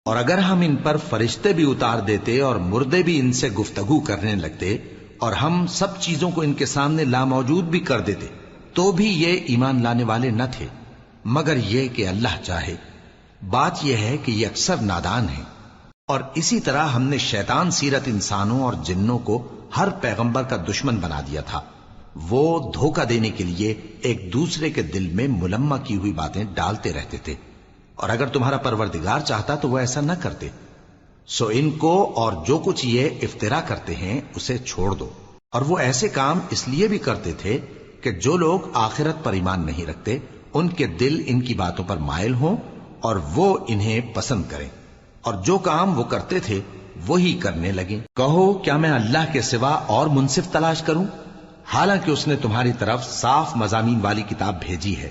اور اگر ہم ان پر فرشتے بھی اتار دیتے اور مردے بھی ان سے گفتگو کرنے لگتے اور ہم سب چیزوں کو ان کے سامنے لاموجود بھی کر دیتے تو بھی یہ ایمان لانے والے نہ تھے، مگر یہ کہ اللہ چاہے۔ بات یہ ہے کہ یہ اکثر نادان ہیں۔ اور اسی طرح ہم نے شیطان سیرت انسانوں اور جنوں کو ہر پیغمبر کا دشمن بنا دیا تھا۔ وہ دھوکہ دینے کے لیے ایک دوسرے کے دل میں ملمہ کی ہوئی باتیں ڈالتے رہتے تھے، اور اگر تمہارا پروردگار چاہتا تو وہ ایسا نہ کرتے۔ سو ان کو اور جو کچھ یہ افطرا کرتے ہیں اسے چھوڑ دو۔ اور وہ ایسے کام اس لیے بھی کرتے تھے کہ جو لوگ آخرت پر ایمان نہیں رکھتے ان کے دل ان کی باتوں پر مائل ہوں اور وہ انہیں پسند کریں، اور جو کام وہ کرتے تھے وہی کرنے لگیں۔ کہو کیا میں اللہ کے سوا اور منصف تلاش کروں، حالانکہ اس نے تمہاری طرف صاف مضامین والی کتاب بھیجی ہے،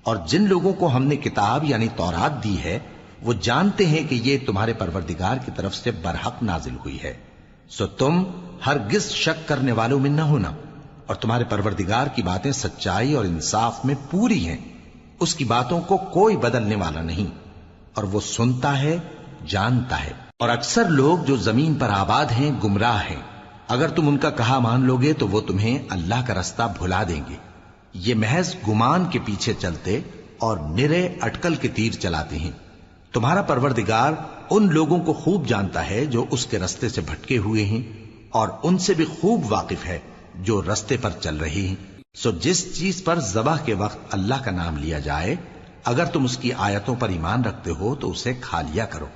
اور جن لوگوں کو ہم نے کتاب یعنی تورات دی ہے وہ جانتے ہیں کہ یہ تمہارے پروردگار کی طرف سے برحق نازل ہوئی ہے۔ سو تم ہرگز شک کرنے والوں میں نہ ہونا، اور تمہارے پروردگار کی باتیں سچائی اور انصاف میں پوری ہیں، اس کی باتوں کو کوئی بدلنے والا نہیں، اور وہ سنتا ہے جانتا ہے۔ اور اکثر لوگ جو زمین پر آباد ہیں گمراہ ہیں، اگر تم ان کا کہا مان لوگے تو وہ تمہیں اللہ کا رستہ بھلا دیں گے۔ یہ محض گمان کے پیچھے چلتے اور نرے اٹکل کے تیر چلاتے ہیں۔ تمہارا پروردگار ان لوگوں کو خوب جانتا ہے جو اس کے رستے سے بھٹکے ہوئے ہیں، اور ان سے بھی خوب واقف ہے جو رستے پر چل رہے ہیں۔ سو جس چیز پر ذبح کے وقت اللہ کا نام لیا جائے، اگر تم اس کی آیتوں پر ایمان رکھتے ہو تو اسے کھا لیا کرو۔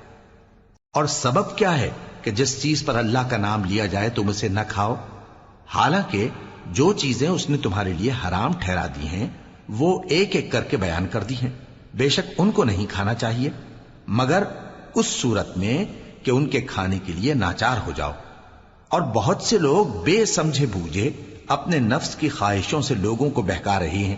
اور سبب کیا ہے کہ جس چیز پر اللہ کا نام لیا جائے تم اسے نہ کھاؤ، حالانکہ جو چیزیں اس نے تمہارے لیے حرام ٹھہرا دی ہیں وہ ایک ایک کر کے بیان کر دی ہیں۔ بے شک ان کو نہیں کھانا چاہیے مگر اس صورت میں کہ ان کے کھانے کے لیے ناچار ہو جاؤ۔ اور بہت سے لوگ بے سمجھے بوجھے اپنے نفس کی خواہشوں سے لوگوں کو بہکا رہے ہیں۔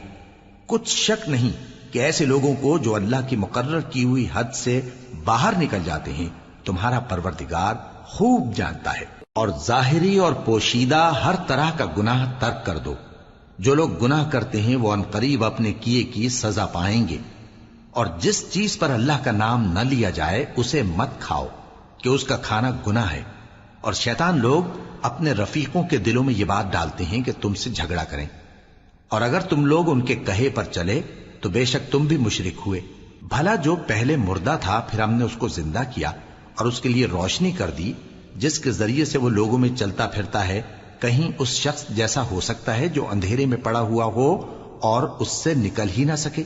کچھ شک نہیں کہ ایسے لوگوں کو جو اللہ کی مقرر کی ہوئی حد سے باہر نکل جاتے ہیں تمہارا پروردگار خوب جانتا ہے۔ اور ظاہری اور پوشیدہ ہر طرح کا گناہ ترک کر دو۔ جو لوگ گناہ کرتے ہیں وہ عنقریب اپنے کیے کی سزا پائیں گے۔ اور جس چیز پر اللہ کا نام نہ لیا جائے اسے مت کھاؤ کہ اس کا کھانا گناہ ہے۔ اور شیطان لوگ اپنے رفیقوں کے دلوں میں یہ بات ڈالتے ہیں کہ تم سے جھگڑا کریں، اور اگر تم لوگ ان کے کہے پر چلے تو بے شک تم بھی مشرک ہوئے۔ بھلا جو پہلے مردہ تھا پھر ہم نے اس کو زندہ کیا اور اس کے لیے روشنی کر دی جس کے ذریعے سے وہ لوگوں میں چلتا پھرتا ہے، کہیں اس شخص جیسا ہو سکتا ہے جو اندھیرے میں پڑا ہوا ہو اور اس سے نکل ہی نہ سکے؟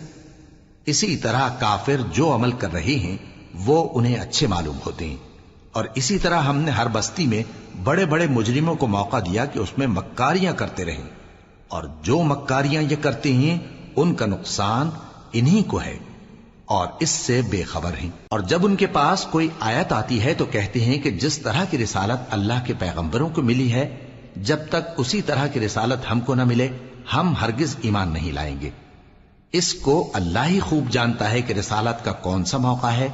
اسی طرح کافر جو عمل کر رہے ہیں وہ انہیں اچھے معلوم ہوتے ہیں۔ اور اسی طرح ہم نے ہر بستی میں بڑے بڑے مجرموں کو موقع دیا کہ اس میں مکاریاں کرتے رہیں، اور جو مکاریاں یہ کرتے ہیں ان کا نقصان انہی کو ہے اور اس سے بے خبر ہیں۔ اور جب ان کے پاس کوئی آیت آتی ہے تو کہتے ہیں کہ جس طرح کی رسالت اللہ کے پیغمبروں کو ملی ہے جب تک اسی طرح کی رسالت ہم کو نہ ملے ہم ہرگز ایمان نہیں لائیں گے۔ اس کو اللہ ہی خوب جانتا ہے کہ رسالت کا کون سا موقع ہے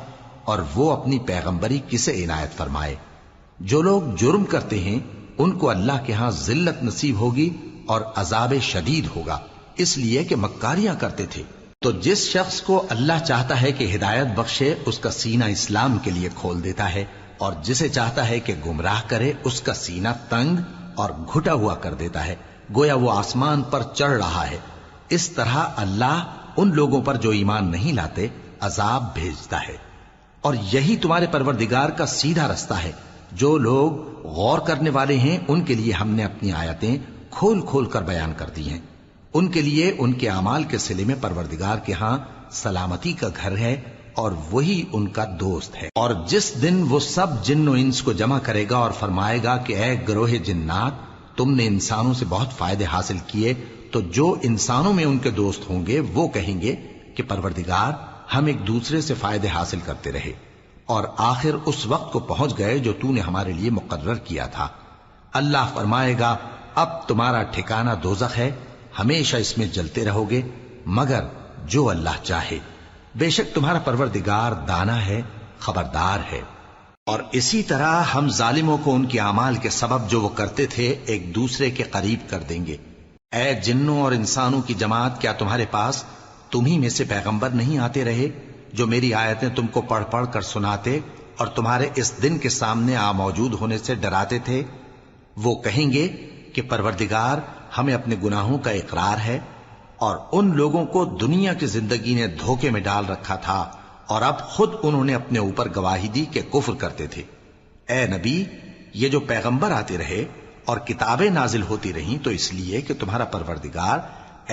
اور وہ اپنی پیغمبری کسے عنایت فرمائے۔ جو لوگ جرم کرتے ہیں ان کو اللہ کے ہاں ذلت نصیب ہوگی اور عذاب شدید ہوگا، اس لیے کہ مکاریاں کرتے تھے۔ تو جس شخص کو اللہ چاہتا ہے کہ ہدایت بخشے اس کا سینہ اسلام کے لیے کھول دیتا ہے، اور جسے چاہتا ہے کہ گمراہ کرے اس کا سینہ تنگ اور گھٹا ہوا کر دیتا ہے، گویا وہ آسمان پر چڑھ رہا ہے۔ اس طرح اللہ ان لوگوں پر جو ایمان نہیں لاتے عذاب بھیجتا ہے۔ اور یہی تمہارے پروردگار کا سیدھا رستہ ہے۔ جو لوگ غور کرنے والے ہیں ان کے لیے ہم نے اپنی آیتیں کھول کھول کر بیان کر دی ہیں۔ ان کے لیے ان کے اعمال کے صلے میں پروردگار کے ہاں سلامتی کا گھر ہے اور وہی ان کا دوست ہے۔ اور جس دن وہ سب جن و انس کو جمع کرے گا اور فرمائے گا کہ اے گروہ جنات، تم نے انسانوں سے بہت فائدے حاصل کیے، تو جو انسانوں میں ان کے دوست ہوں گے وہ کہیں گے کہ پروردگار ہم ایک دوسرے سے فائدے حاصل کرتے رہے، اور آخر اس وقت کو پہنچ گئے جو تو نے ہمارے لیے مقرر کیا تھا۔ اللہ فرمائے گا اب تمہارا ٹھکانہ دوزخ ہے، ہمیشہ اس میں جلتے رہو گے مگر جو اللہ چاہے۔ بے شک تمہارا پروردگار دانا ہے، خبردار ہے۔ اور اسی طرح ہم ظالموں کو ان کے اعمال کے سبب جو وہ کرتے تھے ایک دوسرے کے قریب کر دیں گے۔ اے جنوں اور انسانوں کی جماعت، کیا تمہارے پاس تمہیں میں سے پیغمبر نہیں آتے رہے جو میری آیتیں تم کو پڑھ پڑھ کر سناتے اور تمہارے اس دن کے سامنے آ موجود ہونے سے ڈراتے تھے؟ وہ کہیں گے کہ پروردگار ہمیں اپنے گناہوں کا اقرار ہے، اور ان لوگوں کو دنیا کی زندگی نے دھوکے میں ڈال رکھا تھا اور اب خود انہوں نے اپنے اوپر گواہی دی کہ کفر کرتے تھے۔ اے نبی، یہ جو پیغمبر آتے رہے اور کتابیں نازل ہوتی رہیں تو اس لیے کہ تمہارا پروردگار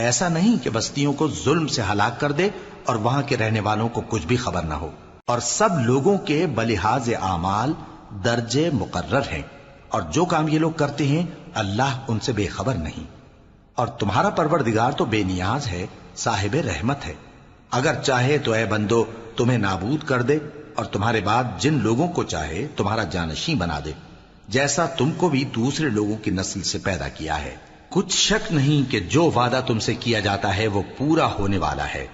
ایسا نہیں کہ بستیوں کو ظلم سے ہلاک کر دے اور وہاں کے رہنے والوں کو کچھ بھی خبر نہ ہو، اور سب لوگوں کے بلحاظ اعمال درجے مقرر ہیں، اور جو کام یہ لوگ کرتے ہیں اللہ ان سے بے خبر نہیں۔ اور تمہارا پروردگار تو بے نیاز ہے، صاحب رحمت ہے، اگر چاہے تو اے بندو تمہیں نابود کر دے اور تمہارے بعد جن لوگوں کو چاہے تمہارا جانشیں بنا دے، جیسا تم کو بھی دوسرے لوگوں کی نسل سے پیدا کیا ہے۔ کچھ شک نہیں کہ جو وعدہ تم سے کیا جاتا ہے وہ پورا ہونے والا ہے،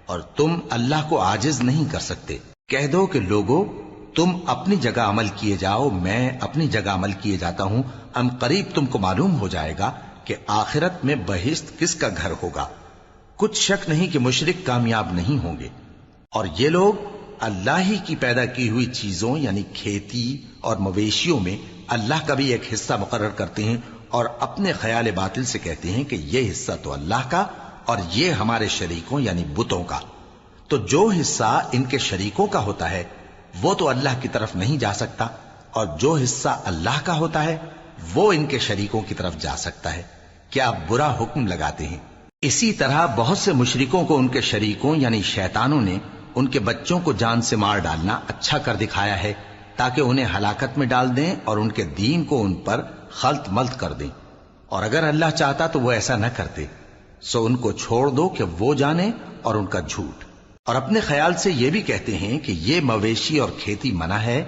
اور تم اللہ کو عاجز نہیں کر سکتے۔ کہہ دو کہ لوگو تم اپنی جگہ عمل کیے جاؤ، میں اپنی جگہ عمل کیے جاتا ہوں، ان قریب تم کو معلوم ہو جائے گا کہ آخرت میں بہشت کس کا گھر ہوگا۔ کچھ شک نہیں کہ مشرک کامیاب نہیں ہوں گے، اور یہ لوگ اللہ ہی کی پیدا کی ہوئی چیزوں یعنی کھیتی اور مویشیوں میں اللہ کا بھی ایک حصہ مقرر کرتے ہیں، اور اپنے خیال باطل سے کہتے ہیں کہ یہ حصہ تو اللہ کا اور یہ ہمارے شریکوں یعنی بتوں کا۔ تو جو حصہ ان کے شریکوں کا ہوتا ہے وہ تو اللہ کی طرف نہیں جا سکتا، اور جو حصہ اللہ کا ہوتا ہے وہ ان کے شریکوں کی طرف جا سکتا ہے۔ کیا برا حکم لگاتے ہیں؟ اسی طرح بہت سے مشرکوں کو ان کے شریکوں یعنی شیطانوں نے ان کے بچوں کو جان سے مار ڈالنا اچھا کر دکھایا ہے، تاکہ انہیں ہلاکت میں ڈال دیں اور ان کے دین کو ان پر خلط ملط کر دیں، اور اگر اللہ چاہتا تو وہ ایسا نہ کرتے۔ سو ان کو چھوڑ دو کہ وہ جانے اور ان کا جھوٹ۔ اور اپنے خیال سے یہ بھی کہتے ہیں کہ یہ مویشی اور کھیتی منع ہے،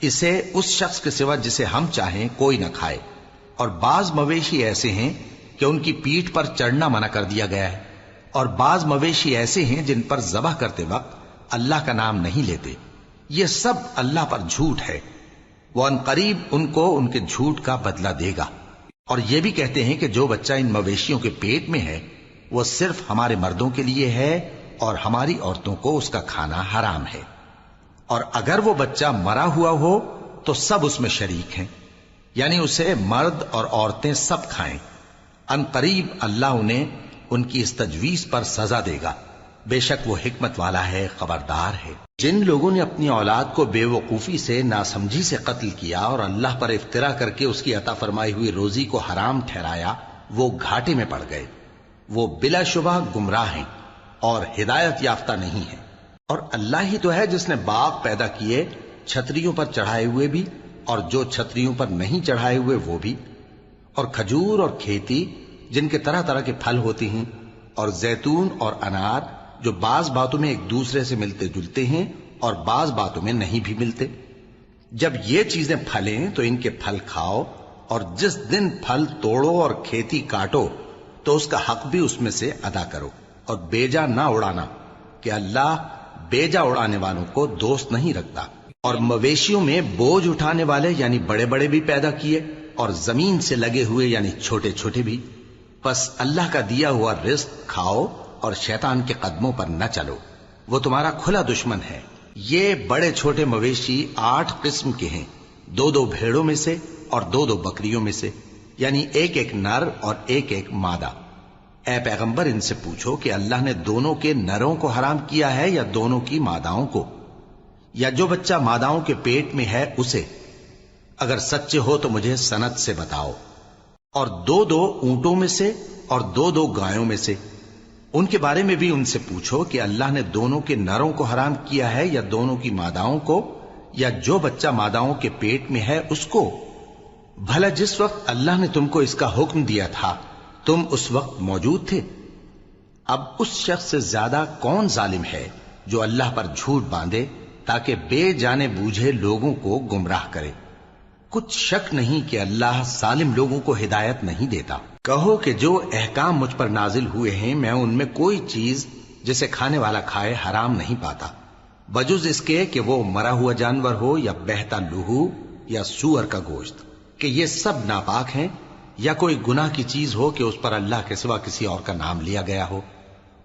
اسے اس شخص کے سوا جسے ہم چاہیں کوئی نہ کھائے، اور بعض مویشی ایسے ہیں کہ ان کی پیٹھ پر چڑھنا منع کر دیا گیا ہے، اور بعض مویشی ایسے ہیں جن پر ذبح کرتے وقت اللہ کا نام نہیں لیتے۔ یہ سب اللہ پر جھوٹ ہے، وہ ان قریب ان کو ان کے جھوٹ کا بدلہ دے گا۔ اور یہ بھی کہتے ہیں کہ جو بچہ ان مویشیوں کے پیٹ میں ہے وہ صرف ہمارے مردوں کے لیے ہے اور ہماری عورتوں کو اس کا کھانا حرام ہے، اور اگر وہ بچہ مرا ہوا ہو تو سب اس میں شریک ہیں، یعنی اسے مرد اور عورتیں سب کھائیں۔ ان قریب اللہ انہیں ان کی اس تجویز پر سزا دے گا، بے شک وہ حکمت والا ہے، خبردار ہے۔ جن لوگوں نے اپنی اولاد کو بے وقوفی سے ناسمجھی سے قتل کیا اور اللہ پر افترا کر کے اس کی عطا فرمائی ہوئی روزی کو حرام ٹھہرایا، وہ گھاٹے میں پڑ گئے، وہ بلا شبہ گمراہ ہیں اور ہدایت یافتہ نہیں ہیں۔ اور اللہ ہی تو ہے جس نے باغ پیدا کیے، چھتریوں پر چڑھائے ہوئے بھی اور جو چھتریوں پر نہیں چڑھائے ہوئے وہ بھی، اور کھجور اور کھیتی جن کے طرح طرح کے پھل ہوتے ہیں، اور زیتون اور انار جو بعض باتوں میں ایک دوسرے سے ملتے جلتے ہیں اور بعض باتوں میں نہیں بھی ملتے۔ جب یہ چیزیں پھلیں تو ان کے پھل کھاؤ، اور جس دن پھل توڑو اور کھیتی کاٹو تو اس کا حق بھی اس میں سے ادا کرو، اور بیجا نہ اڑانا کہ اللہ بیجا اڑانے والوں کو دوست نہیں رکھتا۔ اور مویشیوں میں بوجھ اٹھانے والے یعنی بڑے بڑے بھی پیدا کیے، اور زمین سے لگے ہوئے یعنی چھوٹے چھوٹے بھی۔ پس اللہ کا دیا ہوا رزق کھاؤ اور شیطان کے قدموں پر نہ چلو، وہ تمہارا کھلا دشمن ہے۔ یہ بڑے چھوٹے مویشی 8 قسم کے ہیں، 2 بھیڑوں میں سے اور 2 بکریوں میں سے، یعنی ایک نر اور ایک مادہ۔ اے پیغمبر ان سے پوچھو کہ اللہ نے دونوں کے نروں کو حرام کیا ہے یا دونوں کی ماداؤں کو، یا جو بچہ ماداؤں کے پیٹ میں ہے اسے؟ اگر سچے ہو تو مجھے سند سے بتاؤ۔ اور 2 اونٹوں میں سے اور 2 گایوں میں سے، ان کے بارے میں بھی ان سے پوچھو کہ اللہ نے دونوں کے نروں کو حرام کیا ہے یا دونوں کی ماداؤں کو، یا جو بچہ ماداؤں کے پیٹ میں ہے اس کو؟ بھلا جس وقت اللہ نے تم کو اس کا حکم دیا تھا تم اس وقت موجود تھے؟ اب اس شخص سے زیادہ کون ظالم ہے جو اللہ پر جھوٹ باندھے تاکہ بے جانے بوجھے لوگوں کو گمراہ کرے۔ کچھ شک نہیں کہ اللہ ظالم لوگوں کو ہدایت نہیں دیتا۔ کہو کہ جو احکام مجھ پر نازل ہوئے ہیں میں ان میں کوئی چیز جسے کھانے والا کھائے حرام نہیں پاتا، بجز اس کے کہ وہ مرا ہوا جانور ہو یا بہتا لہو یا سور کا گوشت، کہ یہ سب ناپاک ہیں، یا کوئی گناہ کی چیز ہو کہ اس پر اللہ کے سوا کسی اور کا نام لیا گیا ہو۔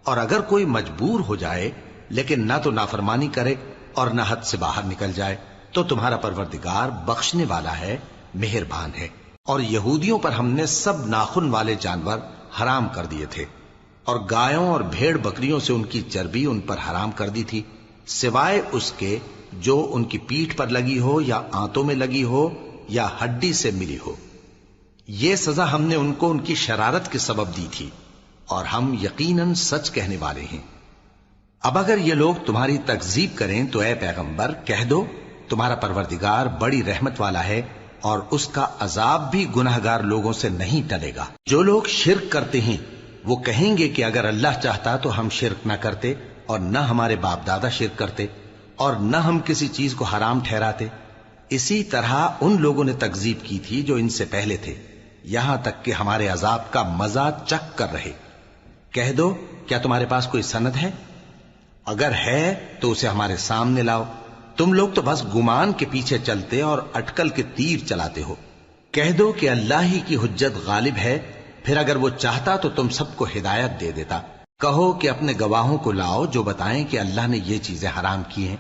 اور اگر کوئی مجبور ہو جائے لیکن نہ تو نافرمانی کرے اور نہ حد سے باہر نکل جائے تو تمہارا پروردگار بخشنے والا ہے، مہربان ہے۔ اور یہودیوں پر ہم نے سب ناخن والے جانور حرام کر دیے تھے، اور گایوں اور بھیڑ بکریوں سے ان کی چربی ان پر حرام کر دی تھی، سوائے اس کے جو ان کی پیٹھ پر لگی ہو یا آنتوں میں لگی ہو یا ہڈی سے ملی ہو۔ یہ سزا ہم نے ان کو ان کی شرارت کے سبب دی تھی، اور ہم یقیناً سچ کہنے والے ہیں۔ اب اگر یہ لوگ تمہاری تکذیب کریں تو اے پیغمبر کہہ دو، تمہارا پروردگار بڑی رحمت والا ہے، اور اس کا عذاب بھی گناہگار لوگوں سے نہیں ٹلے گا۔ جو لوگ شرک کرتے ہیں وہ کہیں گے کہ اگر اللہ چاہتا تو ہم شرک نہ کرتے، اور نہ ہمارے باپ دادا شرک کرتے، اور نہ ہم کسی چیز کو حرام ٹھہراتے۔ اسی طرح ان لوگوں نے تکذیب کی تھی جو ان سے پہلے تھے، یہاں تک کہ ہمارے عذاب کا مزہ چکھ کر رہے۔ کہہ دو، کیا تمہارے پاس کوئی سند ہے؟ اگر ہے تو اسے ہمارے سامنے لاؤ۔ تم لوگ تو بس گمان کے پیچھے چلتے اور اٹکل کے تیر چلاتے ہو۔ کہہ دو کہ اللہ ہی کی حجت غالب ہے، پھر اگر وہ چاہتا تو تم سب کو ہدایت دے دیتا۔ کہو کہ اپنے گواہوں کو لاؤ جو بتائیں کہ اللہ نے یہ چیزیں حرام کی ہیں،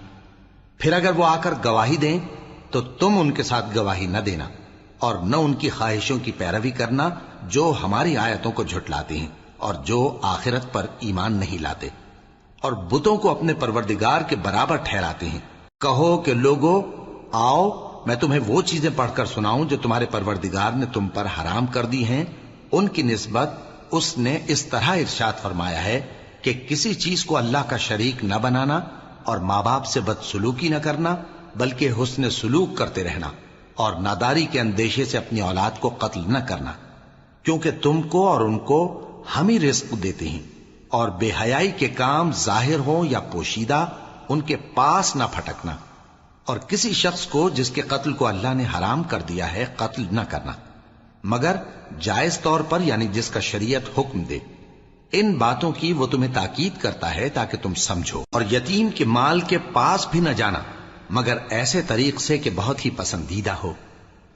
پھر اگر وہ آ کر گواہی دیں تو تم ان کے ساتھ گواہی نہ دینا، اور نہ ان کی خواہشوں کی پیروی کرنا جو ہماری آیتوں کو جھٹلاتے ہیں اور جو آخرت پر ایمان نہیں لاتے، اور بتوں کو اپنے پروردگار کے برابر ٹھہراتے ہیں۔ کہو کہ لوگو آؤ، میں تمہیں وہ چیزیں پڑھ کر سناؤں جو تمہارے پروردگار نے تم پر حرام کر دی ہیں۔ ان کی نسبت اس نے اس طرح ارشاد فرمایا ہے کہ کسی چیز کو اللہ کا شریک نہ بنانا، اور ماں باپ سے بدسلوکی نہ کرنا، بلکہ حسن سلوک کرتے رہنا، اور ناداری کے اندیشے سے اپنی اولاد کو قتل نہ کرنا، کیونکہ تم کو اور ان کو ہم ہی رزق دیتے ہیں۔ اور بے حیائی کے کام ظاہر ہو یا پوشیدہ ان کے پاس نہ پھٹکنا، اور کسی شخص کو جس کے قتل کو اللہ نے حرام کر دیا ہے قتل نہ کرنا، مگر جائز طور پر، یعنی جس کا شریعت حکم دے۔ ان باتوں کی وہ تمہیں تاکید کرتا ہے تاکہ تم سمجھو۔ اور یتیم کے مال کے پاس بھی نہ جانا مگر ایسے طریق سے کہ بہت ہی پسندیدہ ہو،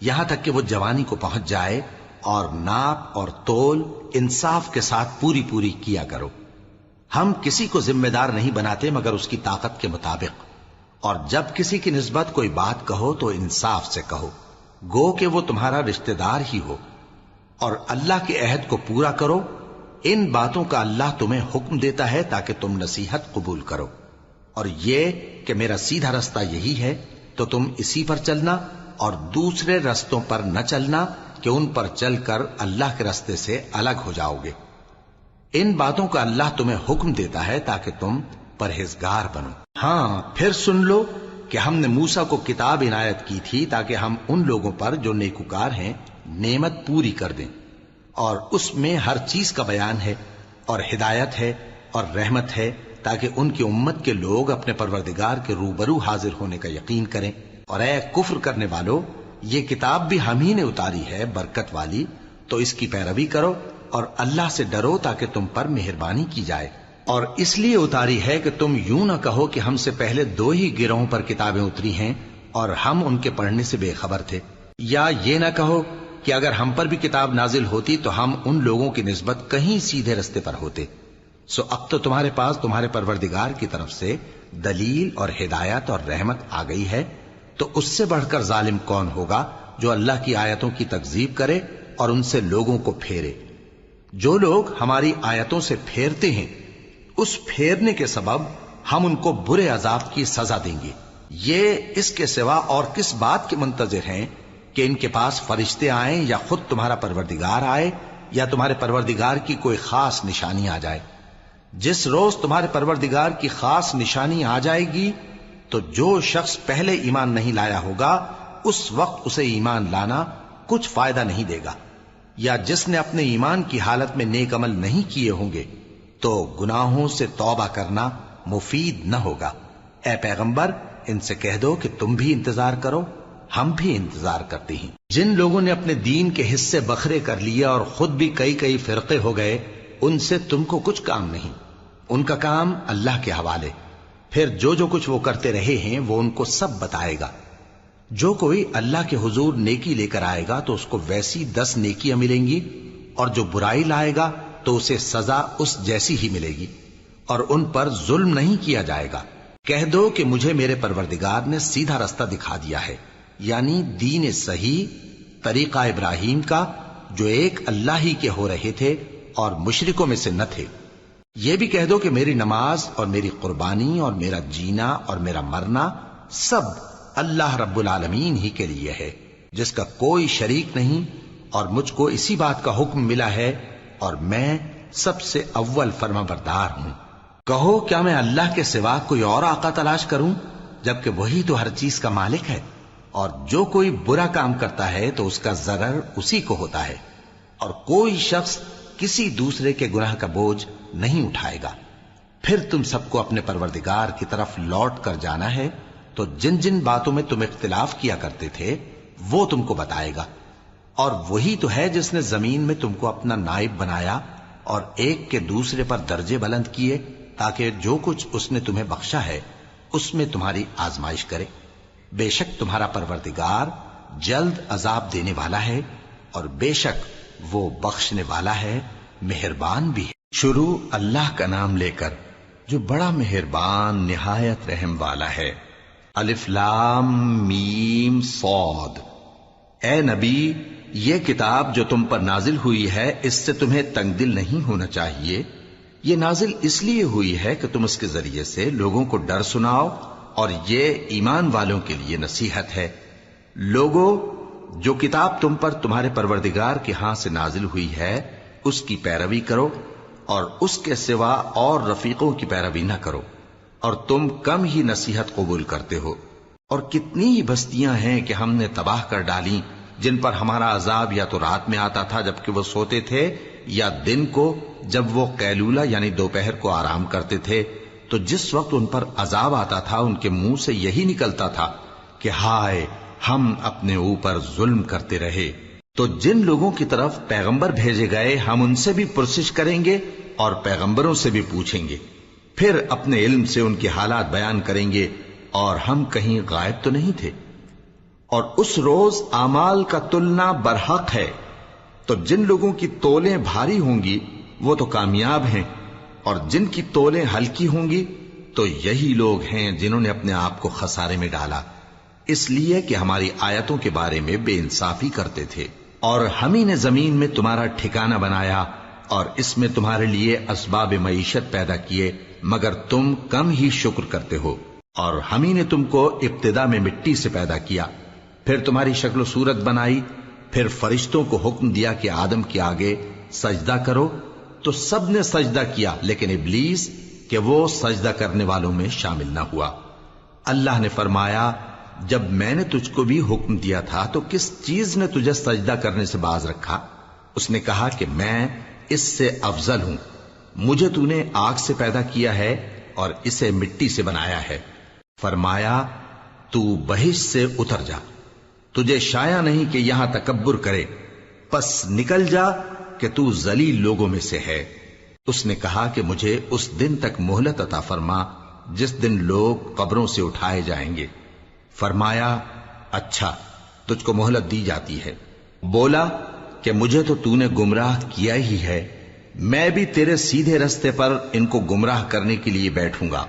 یہاں تک کہ وہ جوانی کو پہنچ جائے، اور ناپ اور تول انصاف کے ساتھ پوری پوری کیا کرو۔ ہم کسی کو ذمہ دار نہیں بناتے مگر اس کی طاقت کے مطابق، اور جب کسی کی نسبت کوئی بات کہو تو انصاف سے کہو، گو کہ وہ تمہارا رشتہ دار ہی ہو، اور اللہ کے عہد کو پورا کرو۔ ان باتوں کا اللہ تمہیں حکم دیتا ہے تاکہ تم نصیحت قبول کرو، اور یہ کہ میرا سیدھا رستہ یہی ہے تو تم اسی پر چلنا، اور دوسرے رستوں پر نہ چلنا کہ ان پر چل کر اللہ کے رستے سے الگ ہو جاؤ گے۔ ان باتوں کا اللہ تمہیں حکم دیتا ہے تاکہ تم پرہیزگار بنو۔ ہاں، پھر سن لو کہ ہم نے موسیٰ کو کتاب عنایت کی تھی تاکہ ہم ان لوگوں پر جو نیکوکار ہیں نعمت پوری کر دیں، اور اس میں ہر چیز کا بیان ہے، اور ہدایت ہے اور رحمت ہے، تاکہ ان کی امت کے لوگ اپنے پروردگار کے روبرو حاضر ہونے کا یقین کریں۔ اور اے کفر کرنے والو، یہ کتاب بھی ہم ہی نے اتاری ہے برکت والی، تو اس کی پیروی کرو اور اللہ سے ڈرو تاکہ تم پر مہربانی کی جائے۔ اور اس لیے اتاری ہے کہ تم یوں نہ کہو کہ ہم سے پہلے 2 ہی گروہوں پر کتابیں اتری ہیں اور ہم ان کے پڑھنے سے بے خبر تھے، یا یہ نہ کہو کہ اگر ہم پر بھی کتاب نازل ہوتی تو ہم ان لوگوں کی نسبت کہیں سیدھے رستے پر ہوتے۔ سو اب تو تمہارے پاس تمہارے پروردگار کی طرف سے دلیل اور ہدایت اور رحمت آ گئی ہے، تو اس سے بڑھ کر ظالم کون ہوگا جو اللہ کی آیتوں کی تکذیب کرے اور ان سے لوگوں کو پھیرے۔ جو لوگ ہماری آیتوں سے پھیرتے ہیں اس پھیرنے کے سبب ہم ان کو برے عذاب کی سزا دیں گے۔ یہ اس کے سوا اور کس بات کے منتظر ہیں کہ ان کے پاس فرشتے آئیں یا خود تمہارا پروردگار آئے یا تمہارے پروردگار کی کوئی خاص نشانی آ جائے۔ جس روز تمہارے پروردگار کی خاص نشانی آ جائے گی تو جو شخص پہلے ایمان نہیں لایا ہوگا اس وقت اسے ایمان لانا کچھ فائدہ نہیں دے گا، یا جس نے اپنے ایمان کی حالت میں نیک عمل نہیں کیے ہوں گے تو گناہوں سے توبہ کرنا مفید نہ ہوگا۔ اے پیغمبر، ان سے کہہ دو کہ تم بھی انتظار کرو، ہم بھی انتظار کرتے ہیں۔ جن لوگوں نے اپنے دین کے حصے بکھرے کر لیے اور خود بھی کئی فرقے ہو گئے، ان سے تم کو کچھ کام نہیں، ان کا کام اللہ کے حوالے۔ پھر جو کچھ وہ کرتے رہے ہیں وہ ان کو سب بتائے گا۔ جو کوئی اللہ کے حضور نیکی لے کر آئے گا تو اس کو ویسی 10 نیکیاں ملیں گی، اور جو برائی لائے گا تو اسے سزا اس جیسی ہی ملے گی، اور ان پر ظلم نہیں کیا جائے گا۔ کہہ دو کہ مجھے میرے پروردگار نے سیدھا رستہ دکھا دیا ہے، یعنی دین صحیح، طریقہ ابراہیم کا، جو ایک اللہ ہی کے ہو رہے تھے اور مشرکوں میں سے نہ تھے۔ یہ بھی کہہ دو کہ میری نماز اور میری قربانی اور میرا جینا اور میرا مرنا سب اللہ رب العالمین ہی کے لیے ہے، جس کا کوئی شریک نہیں، اور مجھ کو اسی بات کا حکم ملا ہے اور میں سب سے اول فرما بردار ہوں۔ کہو کیا میں اللہ کے سوا کوئی اور آقا تلاش کروں، جبکہ وہی تو ہر چیز کا مالک ہے، اور جو کوئی برا کام کرتا ہے تو اس کا ضرر اسی کو ہوتا ہے، اور کوئی شخص کسی دوسرے کے گناہ کا بوجھ نہیں اٹھائے گا۔ پھر تم سب کو اپنے پروردگار کی طرف لوٹ کر جانا ہے، تو جن جن باتوں میں تم اختلاف کیا کرتے تھے وہ تم کو بتائے گا، اور وہی تو ہے جس نے زمین میں تم کو اپنا نائب بنایا اور ایک کے دوسرے پر درجے بلند کیے، تاکہ جو کچھ اس نے تمہیں بخشا ہے اس میں تمہاری آزمائش کرے۔ بے شک تمہارا پروردگار جلد عذاب دینے والا ہے، اور بے شک وہ بخشنے والا ہے، مہربان بھی ہے۔ شروع اللہ کا نام لے کر جو بڑا مہربان نہایت رحم والا ہے۔ الف لام میم صاد۔ اے نبی، یہ کتاب جو تم پر نازل ہوئی ہے اس سے تمہیں تنگ دل نہیں ہونا چاہیے۔ یہ نازل اس لیے ہوئی ہے کہ تم اس کے ذریعے سے لوگوں کو ڈر سناؤ، اور یہ ایمان والوں کے لیے نصیحت ہے۔ لوگوں، جو کتاب تم پر تمہارے پروردگار کے ہاں سے نازل ہوئی ہے اس کی پیروی کرو، اور اس کے سوا اور رفیقوں کی پیروی نہ کرو، اور تم کم ہی نصیحت قبول کرتے ہو۔ اور کتنی ہی بستیاں ہیں کہ ہم نے تباہ کر ڈالی، جن پر ہمارا عذاب یا تو رات میں آتا تھا جبکہ وہ سوتے تھے، یا دن کو جب وہ قیلولہ یعنی دوپہر کو آرام کرتے تھے، تو جس وقت ان پر عذاب آتا تھا ان کے منہ سے یہی نکلتا تھا کہ ہائے، ہم اپنے اوپر ظلم کرتے رہے۔ تو جن لوگوں کی طرف پیغمبر بھیجے گئے ہم ان سے بھی پرسش کریں گے اور پیغمبروں سے بھی پوچھیں گے، پھر اپنے علم سے ان کے حالات بیان کریں گے، اور ہم کہیں غائب تو نہیں تھے۔ اور اس روز اعمال کا تلنا برحق ہے، تو جن لوگوں کی تولیں بھاری ہوں گی وہ تو کامیاب ہیں، اور جن کی تولیں ہلکی ہوں گی تو یہی لوگ ہیں جنہوں نے اپنے آپ کو خسارے میں ڈالا، اس لیے کہ ہماری آیتوں کے بارے میں بے انصافی کرتے تھے۔ اور ہم ہی نے زمین میں تمہارا ٹھکانہ بنایا اور اس میں تمہارے لیے اسباب معیشت پیدا کیے، مگر تم کم ہی شکر کرتے ہو۔ اور ہم ہی نے تم کو ابتدا میں مٹی سے پیدا کیا، پھر تمہاری شکل و صورت بنائی، پھر فرشتوں کو حکم دیا کہ آدم کے آگے سجدہ کرو، تو سب نے سجدہ کیا لیکن ابلیس کہ وہ سجدہ کرنے والوں میں شامل نہ ہوا۔ اللہ نے فرمایا، جب میں نے تجھ کو بھی حکم دیا تھا تو کس چیز نے تجھے سجدہ کرنے سے باز رکھا؟ اس نے کہا کہ میں اس سے افضل ہوں، مجھے تو نے آگ سے پیدا کیا ہے اور اسے مٹی سے بنایا ہے۔ فرمایا، تو بہشت سے اتر جا، تجھے شایع نہیں کہ یہاں تکبر کرے، پس نکل جا کہ تو ذلیل لوگوں میں سے ہے۔ اس نے کہا کہ مجھے اس دن تک مہلت عطا فرما جس دن لوگ قبروں سے اٹھائے جائیں گے۔ فرمایا، اچھا، تجھ کو مہلت دی جاتی ہے۔ بولا کہ مجھے تو نے گمراہ کیا ہی ہے، میں بھی تیرے سیدھے رستے پر ان کو گمراہ کرنے کے لیے بیٹھوں گا،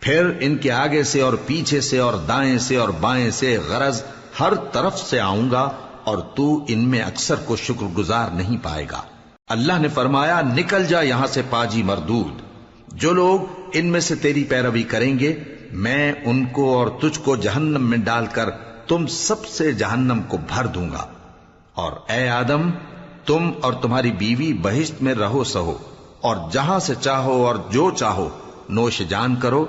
پھر ان کے آگے سے اور پیچھے سے اور دائیں سے اور بائیں سے، غرض ہر طرف سے آؤں گا، اور تو ان میں اکثر کو شکر گزار نہیں پائے گا۔ اللہ نے فرمایا، نکل جا یہاں سے پاجی مردود، جو لوگ ان میں سے تیری پیروی کریں گے میں ان کو اور تجھ کو جہنم میں ڈال کر تم سب سے جہنم کو بھر دوں گا۔ اور اے آدم، تم اور تمہاری بیوی بہشت میں رہو سہو، اور جہاں سے چاہو اور جو چاہو نوش جان کرو،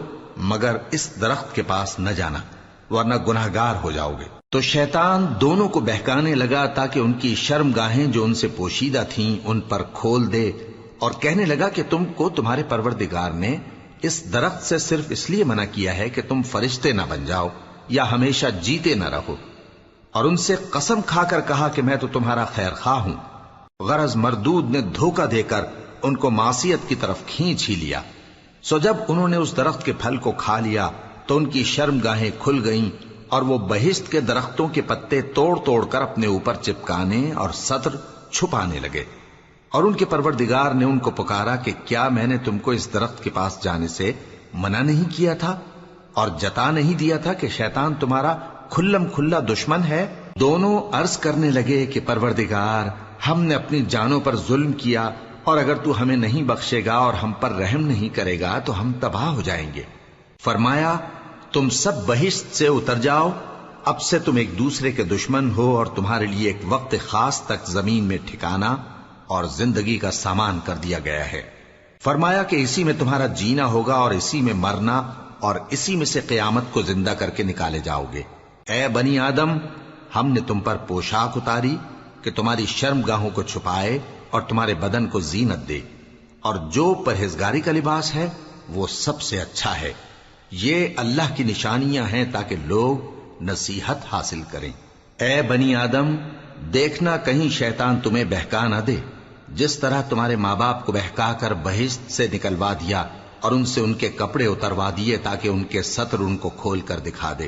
مگر اس درخت کے پاس نہ جانا ورنہ گناہگار ہو جاؤ گے۔ تو شیطان دونوں کو بہکانے لگا تاکہ ان کی شرم گاہیں جو ان سے پوشیدہ تھیں ان پر کھول دے، اور کہنے لگا کہ تم کو تمہارے پروردگار نے اس درخت سے صرف اس لیے منع کیا ہے کہ تم فرشتے نہ بن جاؤ یا ہمیشہ جیتے نہ رہو۔ اور ان سے قسم کھا کر کہا کہ میں تو تمہارا خیر خواہ ہوں۔ غرض مردود نے دھوکہ دے کر ان کو معصیت کی طرف کھینچ ہی لیا۔ سو جب انہوں نے اس درخت کے پھل کو کھا لیا تو ان کی شرم گاہیں کھل گئیں، اور وہ بہشت کے درختوں کے پتے توڑ توڑ کر اپنے اوپر چپکانے اور سطر چھپانے لگے۔ اور ان کے پروردگار نے ان کو پکارا کہ کیا میں نے تم کو اس درخت کے پاس جانے سے منع نہیں کیا تھا؟ اور جتا نہیں دیا تھا کہ شیطان تمہارا کھلم کھلا دشمن ہے؟ دونوں عرض کرنے لگے کہ پروردگار، ہم نے اپنی جانوں پر ظلم کیا، اور اگر تو ہمیں نہیں بخشے گا اور ہم پر رحم نہیں کرے گا تو ہم تباہ ہو جائیں گے۔ فرمایا تم سب بہشت سے اتر جاؤ، اب سے تم ایک دوسرے کے دشمن ہو، اور تمہارے لیے ایک وقت خاص تک زمین میں ٹھکانا اور زندگی کا سامان کر دیا گیا ہے۔ فرمایا کہ اسی میں تمہارا جینا ہوگا اور اسی میں مرنا، اور اسی میں سے قیامت کو زندہ کر کے نکالے جاؤ گے۔ اے بنی آدم، ہم نے تم پر پوشاک اتاری کہ تمہاری شرم گاہوں کو چھپائے اور تمہارے بدن کو زینت دے، اور جو پرہیزگاری کا لباس ہے وہ سب سے اچھا ہے۔ یہ اللہ کی نشانیاں ہیں تاکہ لوگ نصیحت حاصل کریں۔ اے بنی آدم، دیکھنا کہیں شیطان تمہیں بہکا نہ دے، جس طرح تمہارے ماں باپ کو بہکا کر بہشت سے نکلوا دیا اور ان سے ان کے کپڑے اتروا دیے تاکہ ان کے ستر ان کو کھول کر دکھا دے۔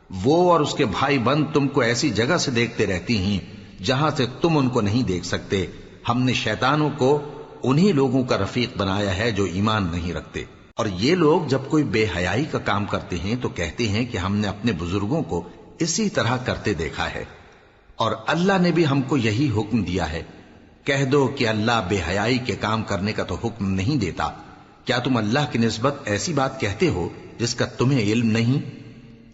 وہ اور اس کے بھائی بند تم کو ایسی جگہ سے دیکھتے رہتی ہیں جہاں سے تم ان کو نہیں دیکھ سکتے۔ ہم نے شیطانوں کو انہی لوگوں کا رفیق بنایا ہے جو ایمان نہیں رکھتے، اور یہ لوگ جب کوئی بے حیائی کا کام کرتے ہیں تو کہتے ہیں کہ ہم نے اپنے بزرگوں کو اسی طرح کرتے دیکھا ہے، اور اللہ نے بھی ہم کو یہی حکم دیا ہے۔ کہہ دو کہ اللہ بے حیائی کے کام کرنے کا تو حکم نہیں دیتا۔ کیا تم اللہ کی نسبت ایسی بات کہتے ہو جس کا تمہیں علم نہیں؟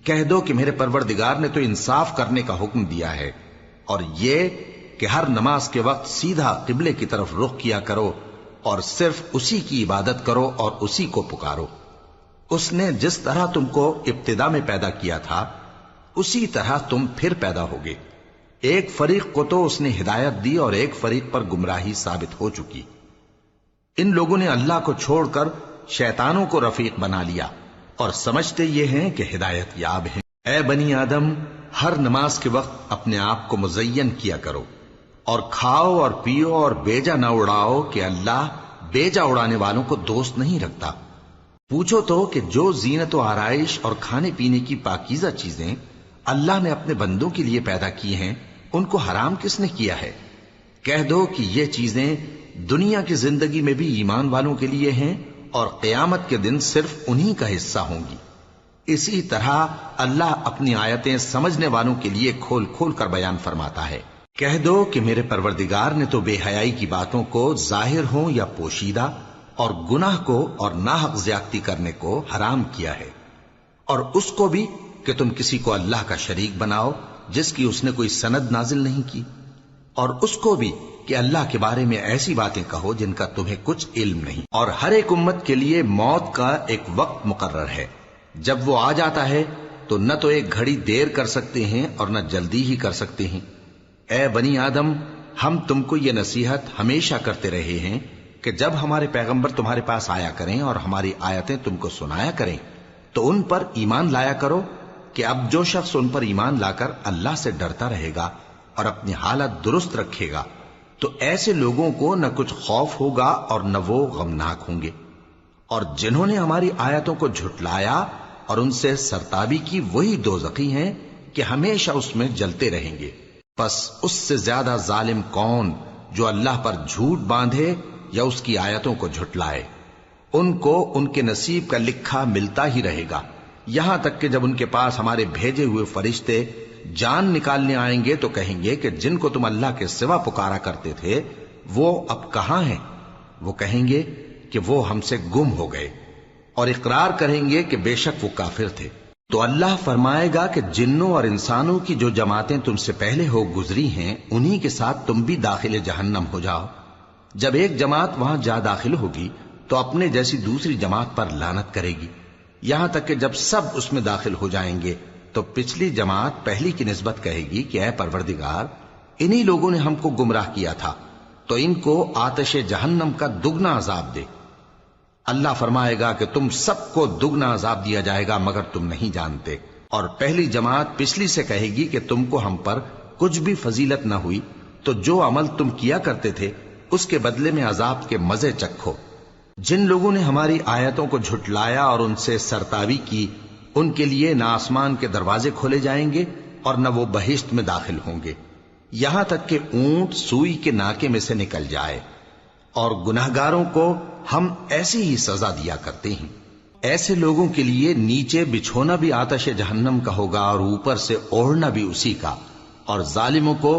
کہہ دو کہ میرے پروردگار نے تو انصاف کرنے کا حکم دیا ہے، اور یہ کہ ہر نماز کے وقت سیدھا قبلے کی طرف رخ کیا کرو اور صرف اسی کی عبادت کرو اور اسی کو پکارو۔ اس نے جس طرح تم کو ابتدا میں پیدا کیا تھا اسی طرح تم پھر پیدا ہوگے۔ ایک فریق کو تو اس نے ہدایت دی اور ایک فریق پر گمراہی ثابت ہو چکی۔ ان لوگوں نے اللہ کو چھوڑ کر شیطانوں کو رفیق بنا لیا اور سمجھتے یہ ہیں کہ ہدایت یاب ہیں۔ اے بنی آدم، ہر نماز کے وقت اپنے آپ کو مزین کیا کرو، اور کھاؤ اور پیو اور بیجا نہ اڑاؤ کہ اللہ بیجا اڑانے والوں کو دوست نہیں رکھتا۔ پوچھو تو کہ جو زینت و آرائش اور کھانے پینے کی پاکیزہ چیزیں اللہ نے اپنے بندوں کے لیے پیدا کی ہیں ان کو حرام کس نے کیا ہے؟ کہہ دو کہ یہ چیزیں دنیا کی زندگی میں بھی ایمان والوں کے لیے ہیں اور قیامت کے دن صرف انہی کا حصہ ہوں گی۔ اسی طرح اللہ اپنی آیتیں سمجھنے والوں کے لیے کھول کھول کر بیان فرماتا ہے۔ کہہ دو کہ میرے پروردگار نے تو بے حیائی کی باتوں کو ظاہر ہوں یا پوشیدہ، اور گناہ کو اور ناحق زیادتی کرنے کو حرام کیا ہے، اور اس کو بھی کہ تم کسی کو اللہ کا شریک بناؤ جس کی اس نے کوئی سند نازل نہیں کی، اور اس کو بھی کہ اللہ کے بارے میں ایسی باتیں کہو جن کا تمہیں کچھ علم نہیں۔ اور ہر ایک امت کے لیے موت کا ایک وقت مقرر ہے، جب وہ آ جاتا ہے تو نہ تو ایک گھڑی دیر کر سکتے ہیں اور نہ جلدی ہی کر سکتے ہیں۔ اے بنی آدم، ہم تم کو یہ نصیحت ہمیشہ کرتے رہے ہیں کہ جب ہمارے پیغمبر تمہارے پاس آیا کریں اور ہماری آیتیں تم کو سنایا کریں تو ان پر ایمان لایا کرو، کہ اب جو شخص ان پر ایمان لا کر اللہ سے ڈرتا رہے گا اور اپنی حالت درست رکھے گا تو ایسے لوگوں کو نہ کچھ خوف ہوگا اور نہ وہ غمناک ہوں گے، اور جنہوں نے ہماری آیتوں کو جھٹلایا اور ان سے سرتابی کی وہی دوزخی ہیں کہ ہمیشہ اس میں جلتے رہیں گے۔ پس اس سے زیادہ ظالم کون جو اللہ پر جھوٹ باندھے یا اس کی آیتوں کو جھٹلائے؟ ان کو ان کے نصیب کا لکھا ملتا ہی رہے گا، یہاں تک کہ جب ان کے پاس ہمارے بھیجے ہوئے فرشتے جان نکالنے آئیں گے تو کہیں گے کہ جن کو تم اللہ کے سوا پکارا کرتے تھے وہ اب کہاں ہیں؟ وہ کہیں گے کہ وہ ہم سے گم ہو گئے، اور اقرار کریں گے کہ بے شک وہ کافر تھے۔ تو اللہ فرمائے گا کہ جنوں اور انسانوں کی جو جماعتیں تم سے پہلے ہو گزری ہیں انہی کے ساتھ تم بھی داخل جہنم ہو جاؤ۔ جب ایک جماعت وہاں جا داخل ہوگی تو اپنے جیسی دوسری جماعت پر لعنت کرے گی، یہاں تک کہ جب سب اس میں داخل ہو جائیں گے تو پچھلی جماعت پہلی کی نسبت کہے گی کہ اے پروردگار، انہی لوگوں نے ہم کو گمراہ کیا تھا، تو ان کو آتش جہنم کا دگنا عذاب دے۔ اللہ فرمائے گا کہ تم سب کو دگنا عذاب دیا جائے گا مگر تم نہیں جانتے۔ اور پہلی جماعت پچھلی سے کہے گی کہ تم کو ہم پر کچھ بھی فضیلت نہ ہوئی، تو جو عمل تم کیا کرتے تھے اس کے بدلے میں عذاب کے مزے چکھو۔ جن لوگوں نے ہماری آیتوں کو جھٹلایا اور ان سے سرتابی کی ان کے لیے نہ آسمان کے دروازے کھولے جائیں گے اور نہ وہ بہشت میں داخل ہوں گے، یہاں تک کہ اونٹ سوئی کے ناکے میں سے نکل جائے، اور گناہگاروں کو ہم ایسی ہی سزا دیا کرتے ہیں۔ ایسے لوگوں کے لیے نیچے بچھونا بھی آتش جہنم کا ہوگا اور اوپر سے اوڑھنا بھی اسی کا، اور ظالموں کو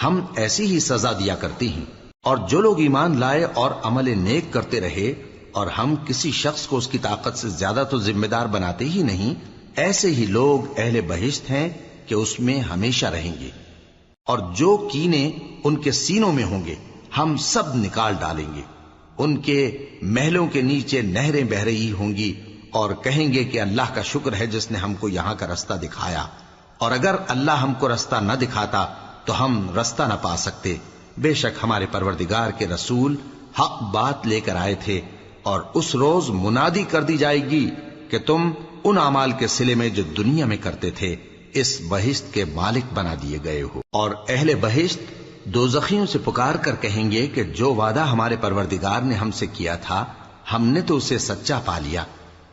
ہم ایسی ہی سزا دیا کرتی ہیں۔ اور جو لوگ ایمان لائے اور عمل نیک کرتے رہے اور ہم کسی شخص کو اس کی طاقت سے زیادہ تو ذمہ دار بناتے ہی نہیں، ایسے ہی لوگ اہل بہشت ہیں کہ اس میں ہمیشہ رہیں گے۔ اور جو کینے ان کے سینوں میں ہوں گے ہم سب نکال ڈالیں گے، ان کے محلوں کے نیچے نہریں بہہ رہی ہوں گی، اور کہیں گے کہ اللہ کا شکر ہے جس نے ہم کو یہاں کا رستہ دکھایا، اور اگر اللہ ہم کو رستہ نہ دکھاتا تو ہم رستہ نہ پا سکتے۔ بے شک ہمارے پروردگار کے رسول حق بات لے کر آئے تھے، اور اس روز منادی کر دی جائے گی کہ تم ان اعمال کے صلے میں جو دنیا میں کرتے تھے اس بہشت کے مالک بنا دیے گئے ہو۔ اور اہل بہشت دوزخیوں سے پکار کر کہیں گے کہ جو وعدہ ہمارے پروردگار نے ہم سے کیا تھا ہم نے تو اسے سچا پا لیا،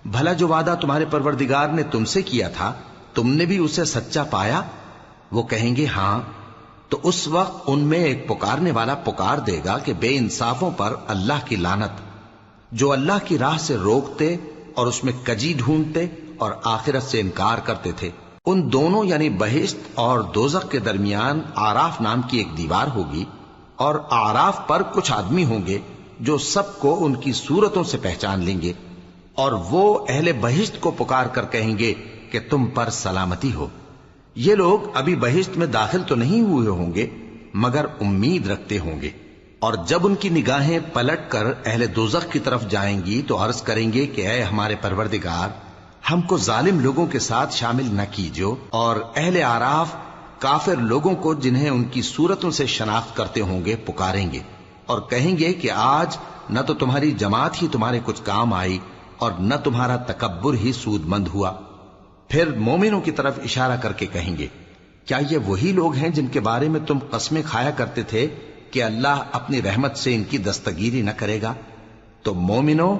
بھلا جو وعدہ تمہارے پروردگار نے تم سے کیا تھا تم نے بھی اسے سچا پایا؟ وہ کہیں گے ہاں۔ تو اس وقت ان میں ایک پکارنے والا پکار دے گا کہ بے انصافوں پر اللہ کی لعنت، جو اللہ کی راہ سے روکتے اور اس میں کجی ڈھونڈتے اور آخرت سے انکار کرتے تھے۔ ان دونوں یعنی بہشت اور دوزخ کے درمیان آراف نام کی ایک دیوار ہوگی، اور آراف پر کچھ آدمی ہوں گے جو سب کو ان کی صورتوں سے پہچان لیں گے، اور وہ اہل بہشت کو پکار کر کہیں گے کہ تم پر سلامتی ہو۔ یہ لوگ ابھی بہشت میں داخل تو نہیں ہوئے ہوں گے مگر امید رکھتے ہوں گے، اور جب ان کی نگاہیں پلٹ کر اہل دوزخ کی طرف جائیں گی تو عرض کریں گے کہ اے ہمارے پروردگار، ہم کو ظالم لوگوں کے ساتھ شامل نہ کیجو۔ اور اہل آراف کافر لوگوں کو جنہیں ان کی صورتوں سے شناخت کرتے ہوں گے پکاریں گے اور کہیں گے کہ آج نہ تو تمہاری جماعت ہی تمہارے کچھ کام آئی اور نہ تمہارا تکبر ہی سود مند ہوا۔ پھر مومنوں کی طرف اشارہ کر کے کہیں گے کیا یہ وہی لوگ ہیں جن کے بارے میں تم قسمیں کھایا کرتے تھے کہ اللہ اپنی رحمت سے ان کی دستگیری نہ کرے گا؟ تو مومنو،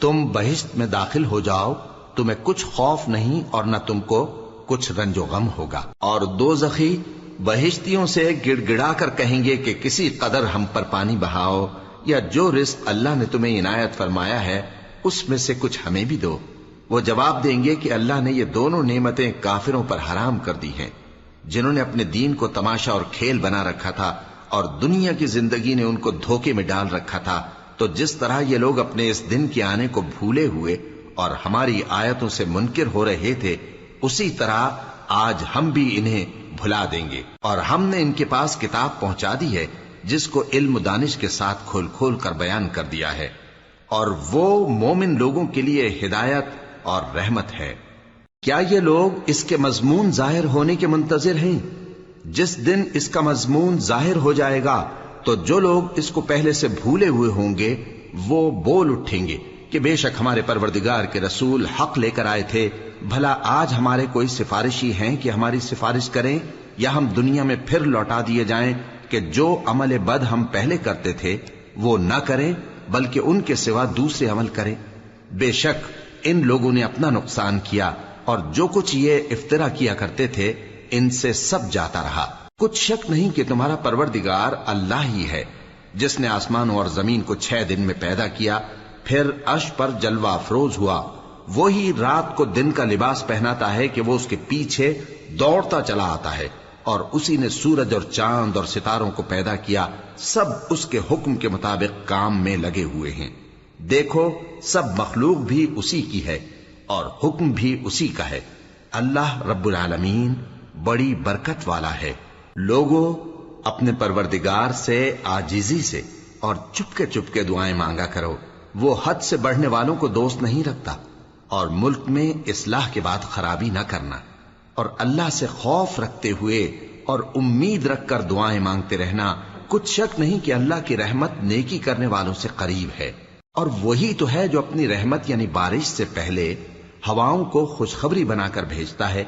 تم بہشت میں داخل ہو جاؤ، تمہیں کچھ خوف نہیں اور نہ تم کو کچھ رنج و غم ہوگا۔ اور دوزخی بہشتیوں سے گڑ گڑا کر کہیں گے کہ کسی قدر ہم پر پانی بہاؤ، یا جو رزق اللہ نے تمہیں عنایت فرمایا ہے اس میں سے کچھ ہمیں بھی دو۔ وہ جواب دیں گے کہ اللہ نے یہ دونوں نعمتیں کافروں پر حرام کر دی ہیں، جنہوں نے اپنے دین کو تماشا اور کھیل بنا رکھا تھا اور دنیا کی زندگی نے ان کو دھوکے میں ڈال رکھا تھا۔ تو جس طرح یہ لوگ اپنے اس دن کے آنے کو بھولے ہوئے اور ہماری آیتوں سے منکر ہو رہے تھے، اسی طرح آج ہم بھی انہیں بھلا دیں گے۔ اور ہم نے ان کے پاس کتاب پہنچا دی ہے جس کو علم و دانش کے ساتھ کھول کھول کر بیان کر دیا ہے، اور وہ مومن لوگوں کے لیے ہدایت اور رحمت ہے۔ کیا یہ لوگ اس کے مضمون ظاہر ہونے کے منتظر ہیں؟ جس دن اس کا مضمون ظاہر ہو جائے گا تو جو لوگ اس کو پہلے سے بھولے ہوئے ہوں گے وہ بول اٹھیں گے کہ بے شک ہمارے پروردگار کے رسول حق لے کر آئے تھے، بھلا آج ہمارے کوئی سفارشی ہیں کہ ہماری سفارش کریں، یا ہم دنیا میں پھر لوٹا دیے جائیں کہ جو عمل بد ہم پہلے کرتے تھے وہ نہ کریں بلکہ ان کے سوا دوسرے عمل کریں۔ بے شک ان لوگوں نے اپنا نقصان کیا، اور جو کچھ یہ افترا کیا کرتے تھے ان سے سب جاتا رہا۔ کچھ شک نہیں کہ تمہارا پروردگار اللہ ہی ہے جس نے آسمانوں اور زمین کو 6 دن میں پیدا کیا، پھر عرش پر جلوہ افروز ہوا۔ وہی رات کو دن کا لباس پہناتا ہے کہ وہ اس کے پیچھے دوڑتا چلا آتا ہے، اور اسی نے سورج اور چاند اور ستاروں کو پیدا کیا، سب اس کے حکم کے مطابق کام میں لگے ہوئے ہیں۔ دیکھو سب مخلوق بھی اسی کی ہے اور حکم بھی اسی کا ہے۔ اللہ رب العالمین بڑی برکت والا ہے۔ لوگوں، اپنے پروردگار سے عاجزی سے اور چپکے دعائیں مانگا کرو، وہ حد سے بڑھنے والوں کو دوست نہیں رکھتا، اور ملک میں اصلاح کے بعد خرابی نہ کرنا، اور اللہ سے خوف رکھتے ہوئے اور امید رکھ کر دعائیں مانگتے رہنا۔ کچھ شک نہیں کہ اللہ کی رحمت نیکی کرنے والوں سے قریب ہے، اور وہی تو ہے جو اپنی رحمت یعنی بارش سے پہلے ہواؤں کو خوشخبری بنا کر بھیجتا ہے،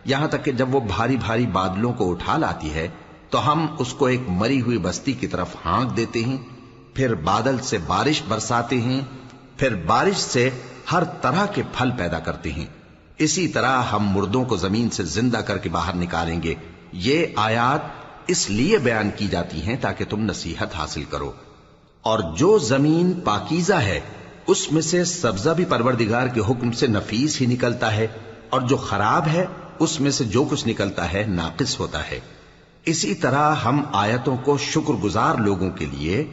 یہاں تک کہ جب وہ بھاری بھاری بادلوں کو اٹھا لاتی ہے تو ہم اس کو ایک مری ہوئی بستی کی طرف ہانک دیتے ہیں، پھر بادل سے بارش برساتے ہیں، پھر بارش سے ہر طرح کے پھل پیدا کرتے ہیں۔ اسی طرح ہم مردوں کو زمین سے زندہ کر کے باہر نکالیں گے۔ یہ آیات اس لیے بیان کی جاتی ہیں تاکہ تم نصیحت حاصل کرو۔ اور جو زمین پاکیزہ ہے اس میں سے سبزہ بھی پروردگار کے حکم سے نفیس ہی نکلتا ہے، اور جو خراب ہے اس میں سے جو کچھ نکلتا ہے ناقص ہوتا ہے۔ اسی طرح ہم آیتوں کو شکر گزار لوگوں کے لیے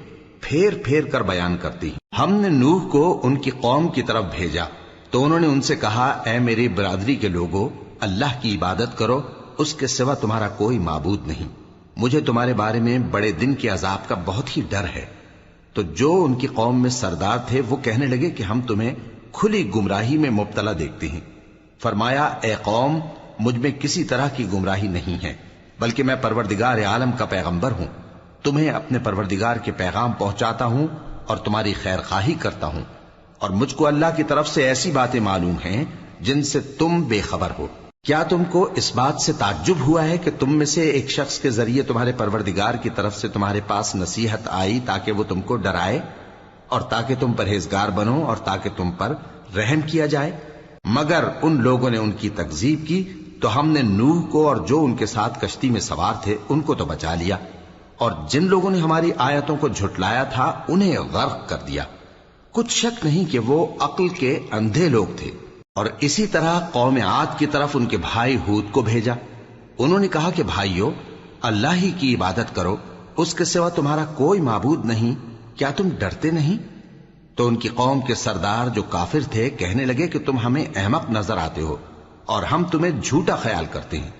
پھیر پھیر کر بیان کرتی ہیں۔ ہم نے نوح کو ان کی قوم کی طرف بھیجا تو انہوں نے ان سے کہا، اے میری برادری کے لوگو، اللہ کی عبادت کرو، اس کے سوا تمہارا کوئی معبود نہیں۔ مجھے تمہارے بارے میں بڑے دن کے عذاب کا بہت ہی ڈر ہے۔ تو جو ان کی قوم میں سردار تھے وہ کہنے لگے کہ ہم تمہیں کھلی گمراہی میں مبتلا دیکھتے ہیں۔ فرمایا، اے قوم، مجھ میں کسی طرح کی گمراہی نہیں ہے، بلکہ میں پروردگار عالم کا پیغمبر ہوں، تمہیں اپنے پروردگار کے پیغام پہنچاتا ہوں اور تمہاری خیر خواہی کرتا ہوں، اور مجھ کو اللہ کی طرف سے ایسی باتیں معلوم ہیں جن سے تم بے خبر ہو۔ کیا تم کو اس بات سے تعجب ہوا ہے کہ تم میں سے ایک شخص کے ذریعے تمہارے پروردگار کی طرف سے تمہارے پاس نصیحت آئی تاکہ وہ تم کو ڈرائے اور تاکہ تم پرہیزگار بنو اور تاکہ تم پر رحم کیا جائے؟ مگر ان لوگوں نے ان کی تکذیب کی تو ہم نے نوح کو اور جو ان کے ساتھ کشتی میں سوار تھے ان کو تو بچا لیا، اور جن لوگوں نے ہماری آیتوں کو جھٹلایا تھا انہیں غرق کر دیا۔ کچھ شک نہیں کہ وہ عقل کے اندھے لوگ تھے۔ اور اسی طرح قوم عاد کی طرف ان کے بھائی ہود کو بھیجا۔ انہوں نے کہا کہ بھائیو، اللہ ہی کی عبادت کرو، اس کے سوا تمہارا کوئی معبود نہیں، کیا تم ڈرتے نہیں؟ تو ان کی قوم کے سردار جو کافر تھے کہنے لگے کہ تم ہمیں احمق نظر آتے ہو اور ہم تمہیں جھوٹا خیال کرتے ہیں۔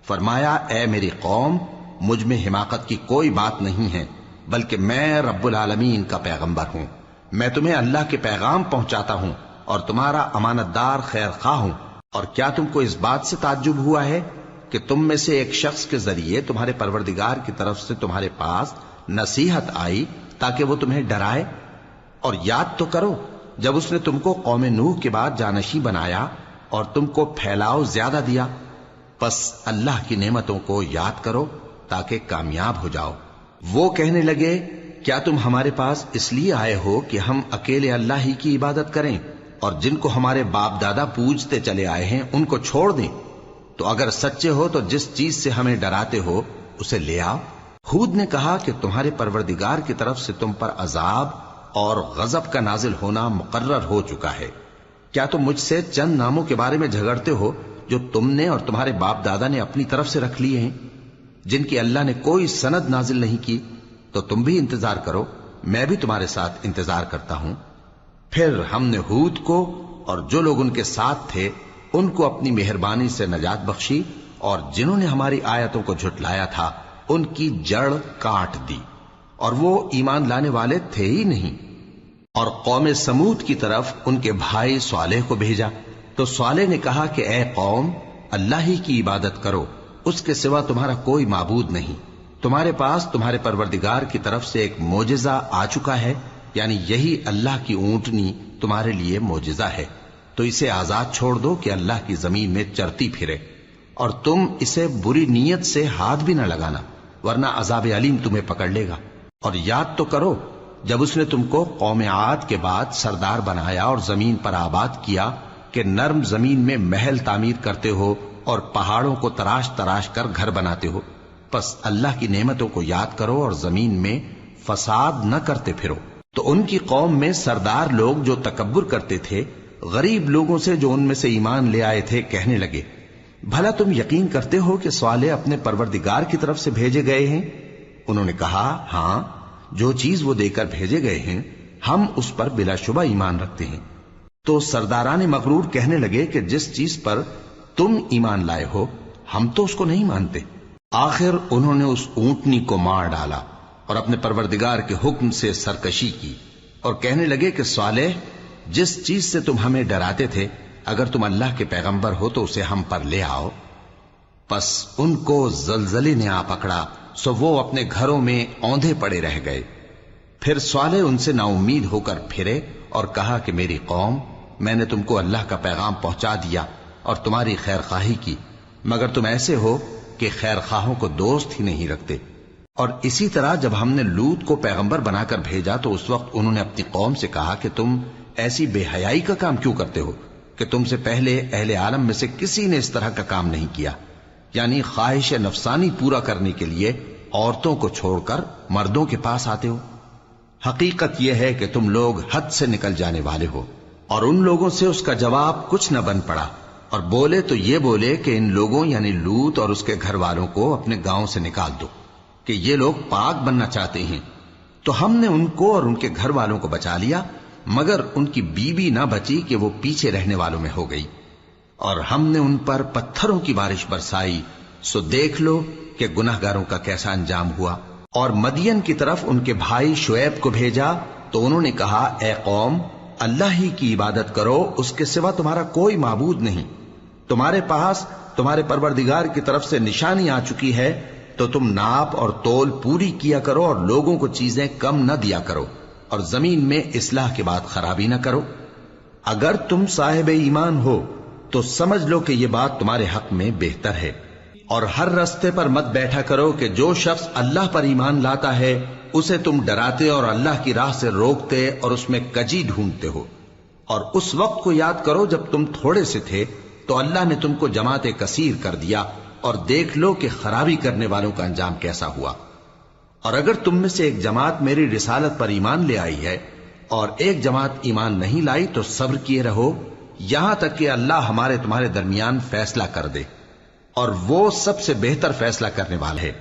فرمایا، اے میری قوم، مجھ میں حماقت کی کوئی بات نہیں ہے، بلکہ میں رب العالمین کا پیغمبر ہوں۔ میں تمہیں اللہ کے پیغام پہنچاتا ہوں اور تمہارا امانت دار خیر خواہ ہوں۔ اور کیا تم کو اس بات سے تعجب ہوا ہے کہ تم میں سے ایک شخص کے ذریعے تمہارے پروردگار کی طرف سے تمہارے پاس نصیحت آئی تاکہ وہ تمہیں ڈرائے؟ اور یاد تو کرو جب اس نے تم کو قوم نوح کے بعد جانشین بنایا اور تم کو پھیلاؤ زیادہ دیا، پس اللہ کی نعمتوں کو یاد کرو تاکہ کامیاب ہو جاؤ۔ وہ کہنے لگے، کیا تم ہمارے پاس اس لیے آئے ہو کہ ہم اکیلے اللہ ہی کی عبادت کریں اور جن کو ہمارے باپ دادا پوجتے چلے آئے ہیں ان کو چھوڑ دیں؟ تو اگر سچے ہو تو جس چیز سے ہمیں ڈراتے ہو اسے لے آؤ۔ ہود نے کہا کہ تمہارے پروردگار کی طرف سے تم پر عذاب اور غضب کا نازل ہونا مقرر ہو چکا ہے۔ کیا تم مجھ سے چند ناموں کے بارے میں جھگڑتے ہو جو تم نے اور تمہارے باپ دادا نے اپنی طرف سے رکھ لیے ہیں، جن کی اللہ نے کوئی سند نازل نہیں کی؟ تو تم بھی انتظار کرو، میں بھی تمہارے ساتھ انتظار کرتا ہوں۔ پھر ہم نے ہود کو اور جو لوگ ان کے ساتھ تھے ان کو اپنی مہربانی سے نجات بخشی، اور جنہوں نے ہماری آیتوں کو جھٹلایا تھا ان کی جڑ کاٹ دی، اور وہ ایمان لانے والے تھے ہی نہیں۔ اور قوم سمود کی طرف ان کے بھائی صالح کو بھیجا تو صالح نے کہا کہ اے قوم، اللہ ہی کی عبادت کرو، اس کے سوا تمہارا کوئی معبود نہیں۔ تمہارے پاس تمہارے پروردگار کی طرف سے ایک معجزہ آ چکا ہے، یعنی یہی اللہ کی اونٹنی تمہارے لیے معجزہ ہے، تو اسے آزاد چھوڑ دو کہ اللہ کی زمین میں چرتی پھرے، اور تم اسے بری نیت سے ہاتھ بھی نہ لگانا، ورنہ عذاب علیم تمہیں پکڑ لے گا۔ اور یاد تو کرو جب اس نے تم کو قوم عاد کے بعد سردار بنایا اور زمین پر آباد کیا کہ نرم زمین میں محل تعمیر کرتے ہو اور پہاڑوں کو تراش تراش کر گھر بناتے ہو، پس اللہ کی نعمتوں کو یاد کرو اور زمین میں فساد نہ کرتے پھرو۔ تو ان کی قوم میں سردار لوگ جو تکبر کرتے تھے غریب لوگوں سے جو ان میں سے ایمان لے آئے تھے کہنے لگے، بھلا تم یقین کرتے ہو کہ صالح اپنے پروردگار کی طرف سے بھیجے گئے ہیں؟ انہوں نے کہا، ہاں، جو چیز وہ دے کر بھیجے گئے ہیں ہم اس پر بلا شبہ ایمان رکھتے ہیں۔ تو سرداران مغرور کہنے لگے کہ جس چیز پر تم ایمان لائے ہو ہم تو اس کو نہیں مانتے۔ آخر انہوں نے اس اونٹنی کو مار ڈالا اور اپنے پروردگار کے حکم سے سرکشی کی، اور کہنے لگے کہ صالح، جس چیز سے تم ہمیں ڈراتے تھے اگر تم اللہ کے پیغمبر ہو تو اسے ہم پر لے آؤ۔ پس ان کو زلزلے نے آ پکڑا، سو وہ اپنے گھروں میں اوندھے پڑے رہ گئے۔ پھر صالح ان سے نا امید ہو کر پھرے اور کہا کہ میری قوم، میں نے تم کو اللہ کا پیغام پہنچا دیا اور تمہاری خیر خواہی کی، مگر تم ایسے ہو کہ خیر خواہوں کو دوست ہی نہیں رکھتے۔ اور اسی طرح جب ہم نے لوط کو پیغمبر بنا کر بھیجا تو اس وقت انہوں نے اپنی قوم سے کہا کہ تم ایسی بے حیائی کا کام کیوں کرتے ہو کہ تم سے پہلے اہل عالم میں سے کسی نے اس طرح کا کام نہیں کیا، یعنی خواہش نفسانی پورا کرنے کے لیے عورتوں کو چھوڑ کر مردوں کے پاس آتے ہو۔ حقیقت یہ ہے کہ تم لوگ حد سے نکل جانے والے ہو۔ اور ان لوگوں سے اس کا جواب کچھ نہ بن پڑا، اور بولے تو یہ بولے کہ ان لوگوں یعنی لوط اور اس کے گھر والوں کو اپنے گاؤں سے نکال دو کہ یہ لوگ پاک بننا چاہتے ہیں۔ تو ہم نے ان کو اور ان کے گھر والوں کو بچا لیا، مگر ان کی بیوی نہ بچی کہ وہ پیچھے رہنے والوں میں ہو گئی، اور ہم نے ان پر پتھروں کی بارش برسائی، سو دیکھ لو کہ گناہگاروں کا کیسا انجام ہوا۔ اور مدین کی طرف ان کے بھائی شعیب کو بھیجا تو انہوں نے کہا، اے قوم، اللہ ہی کی عبادت کرو، اس کے سوا تمہارا کوئی معبود نہیں۔ تمہارے پاس تمہارے پروردگار کی طرف سے نشانی آ چکی ہے، تو تم ناپ اور تول پوری کیا کرو اور لوگوں کو چیزیں کم نہ دیا کرو، اور زمین میں اصلاح کے بعد خرابی نہ کرو۔ اگر تم صاحب ایمان ہو تو سمجھ لو کہ یہ بات تمہارے حق میں بہتر ہے، اور ہر رستے پر مت بیٹھا کرو کہ جو شخص اللہ پر ایمان لاتا ہے اسے تم ڈراتے اور اللہ کی راہ سے روکتے اور اس میں کجی ڈھونڈتے ہو۔ اور اس وقت کو یاد کرو جب تم تھوڑے سے تھے تو اللہ نے تم کو جماعت کثیر کر دیا، اور دیکھ لو کہ خرابی کرنے والوں کا انجام کیسا ہوا۔ اور اگر تم میں سے ایک جماعت میری رسالت پر ایمان لے آئی ہے اور ایک جماعت ایمان نہیں لائی تو صبر کیے رہو یہاں تک کہ اللہ ہمارے تمہارے درمیان فیصلہ کر دے، اور وہ سب سے بہتر فیصلہ کرنے والا ہے۔